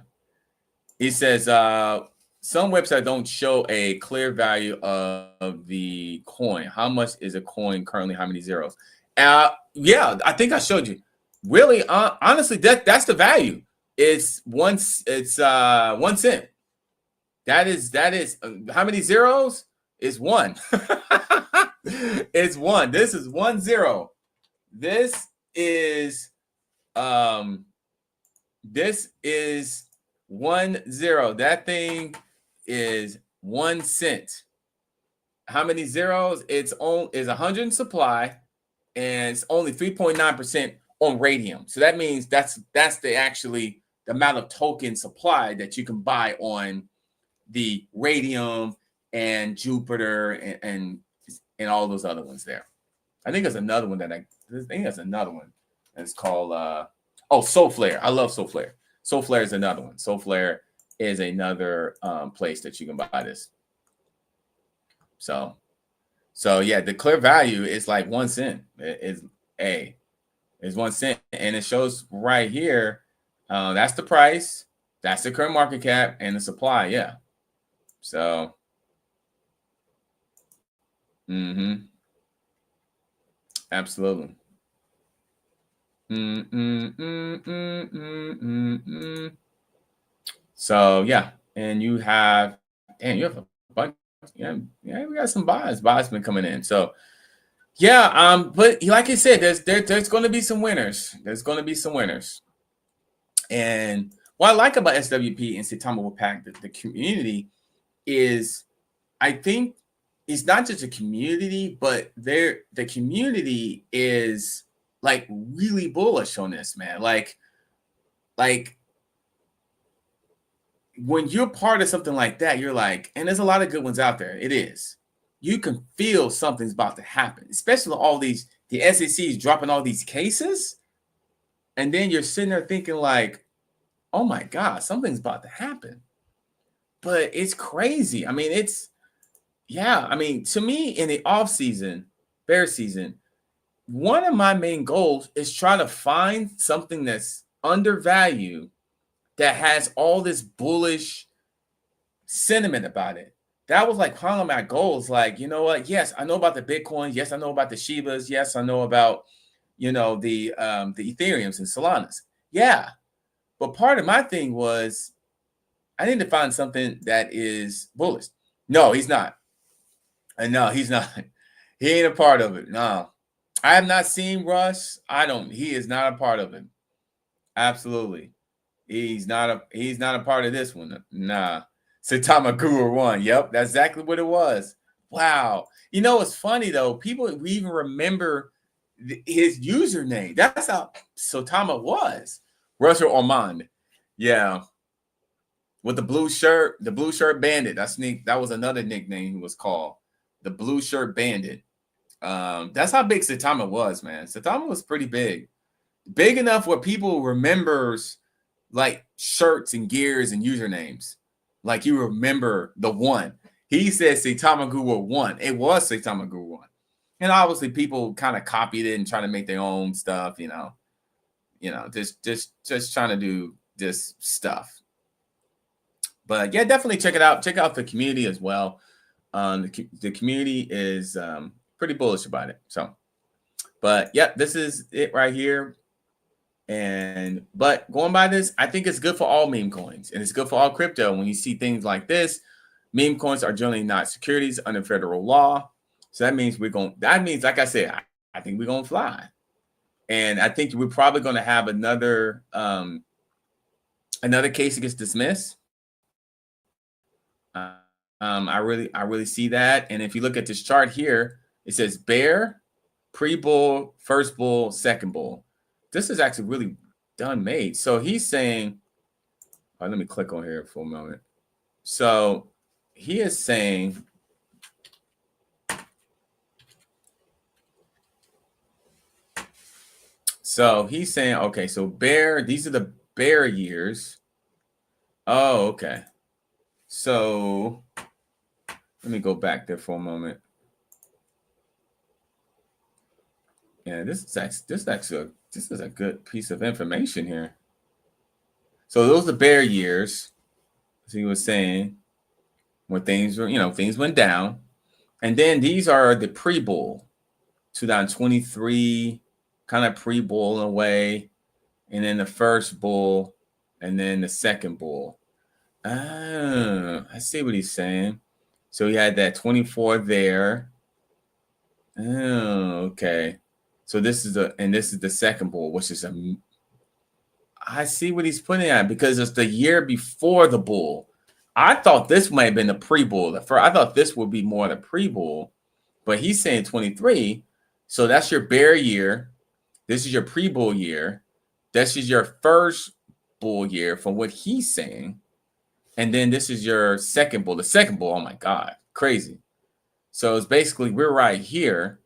He says some websites don't show a clear value of the coin. How much is a coin currently? How many zeros? Yeah, I think I showed you. Really, honestly, that's the value. It's 1 cent. That is how many zeros? It's 1. It's 1. This is 1 0. This is 1 0. That thing is 1 cent. How many zeros? It's 100 in supply, and it's only 3.9% on radium. So that means that's the amount of token supply that you can buy on the radium and Jupiter and all those other ones there. I think there's another one that's called Oh, Soul Flare. I love Soul Flare. Soul Flare is another one. Soul Flare is another place that you can buy this. So yeah, the clear value is like 1 cent. It's 1 cent, and it shows right here. That's the price. That's the current market cap and the supply. Yeah. So. Absolutely. So yeah, and you have a bunch. Yeah, we got some buys. Buys been coming in. So yeah, but like I said, there's going to be some winners. There's going to be some winners. And what I like about SWP and Saitama Wolfpack, the community, is I think it's not just a community, but the community is like really bullish on this, man. Like when you're part of something like that, you're like, and there's a lot of good ones out there. It is. You can feel something's about to happen, especially all these, the SEC is dropping all these cases. And then you're sitting there thinking like, oh my God, something's about to happen. But it's crazy. I mean, to me in the off season, bear season, one of my main goals is try to find something that's undervalued that has all this bullish sentiment about it. That was like one of my goals. Like, you know what? Yes, I know about the Bitcoin. Yes, I know about the Shibas. Yes, I know about, the Ethereums and Solanas. Yeah. But part of my thing was I need to find something that is bullish. No, he's not. And no, he's not. He ain't a part of it. No. I have not seen Russ. He is not a part of it. Absolutely. He's not a part of this one. Nah. Saitama Guru won. Yep, that's exactly what it was. Wow. It's funny though. People even remember his username. That's how Saitama was. Russell Ormond. Yeah. With the blue shirt bandit. That was another nickname he was called. The blue shirt bandit. That's how big Saitama was, man. Saitama was pretty big. Big enough where people remembers like shirts and gears and usernames. Like you remember the one. He said Saitama Guru 1. It was Saitama Guru 1. And obviously people kind of copied it and trying to make their own stuff, just trying to do this stuff. But yeah, definitely check it out. Check out the community as well. The community is pretty bullish about it. So, but yeah, this is it right here. But going by this, I think it's good for all meme coins and it's good for all crypto. When you see things like this, meme coins are generally not securities under federal law. So that means like I said, I think we're going to fly. And I think we're probably going to have another case that gets dismissed. I really see that. And if you look at this chart here, it says bear, pre-bull, first bull, second bull. This is actually really done made. So he's saying, let me click on here for a moment. So he is saying, okay, so bear, these are the bear years. Oh, okay. So let me go back there for a moment. Yeah, this is a good piece of information here. So those are bear years. As he was saying, when things went down. And then these are the pre-bull, 2023, kind of pre-bull in a way. And then the first bull, and then the second bull. Oh, I see what he's saying. So he had that 24 there. Oh, okay. So this is the second bull, which is I see what he's putting at because it's the year before the bull. I thought this might have been the pre-bull. I thought this would be more the pre-bull, but he's saying 23. So that's your bear year. This is your pre-bull year. This is your first bull year from what he's saying. And then this is your second bull. The second bull, oh my God, crazy. So it's basically we're right here.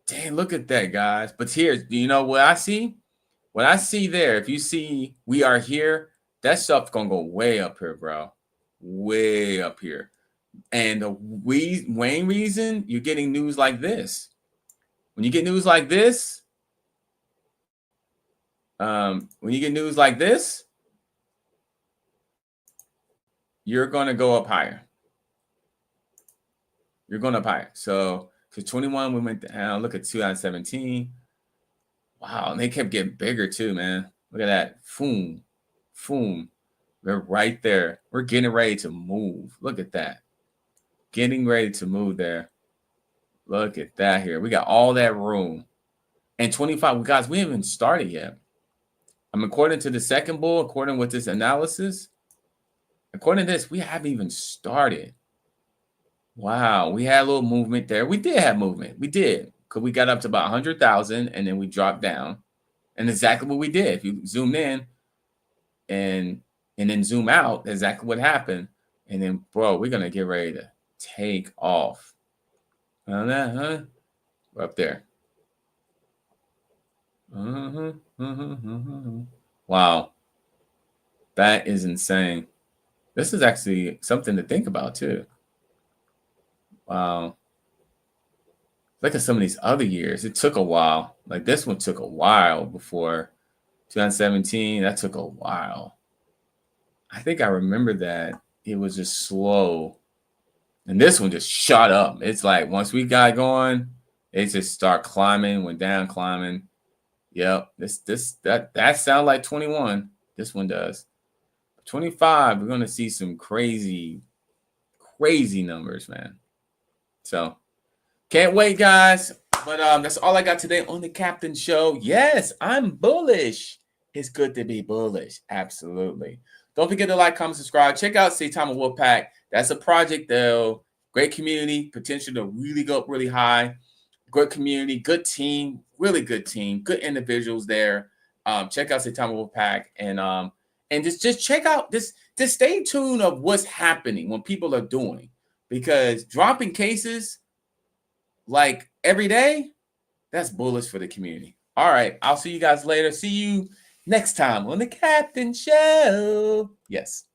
Dang, look at that, guys. But here, you know what I see? what I see there, if you see we are here, that stuff's gonna go way up here, bro. Way up here. And the main reason you're getting news like this. When you get news like this, you're gonna go up higher. You're going up higher. So to 21, we went down. Look at 2017. Wow, and they kept getting bigger too, man. Look at that. Boom, boom. We're right there. We're getting ready to move. Look at that. Getting ready to move there. Look at that here. We got all that room. And 25, guys, we haven't even started yet. According to the second bull, according with this analysis, according to this, we haven't even started. Wow, we had a little movement there. We did have movement. We did. Because we got up to about 100,000 and then we dropped down. And exactly what we did. If you zoom in and then zoom out, exactly what happened. And then, bro, we're going to get ready to take off. We're up there. Wow. That is insane. This is actually something to think about, too. Wow. Look at some of these other years. It took a while. Like this one took a while before 2017. That took a while. I think I remember that it was just slow. And this one just shot up. It's like once we got going, it just start climbing, went down, climbing. Yep. That sounds like 21. This one does. 25, we're gonna see some crazy numbers, man. So can't wait, guys. But that's all I got today on the Captain Show. Yes, I'm bullish. It's good to be bullish. Absolutely. Don't forget to like, comment, subscribe. Check out Saitama Wolfpack. That's a project, though. Great community. Potential to really go up really high. Great community. Good team. Really good team. Good individuals there. Check out Saitama Wolfpack. And just check out this. Just stay tuned of what's happening, what people are doing. Because dropping cases like every day, that's bullish for the community. All right. I'll see you guys later. See you next time on the Captain Show. Yes.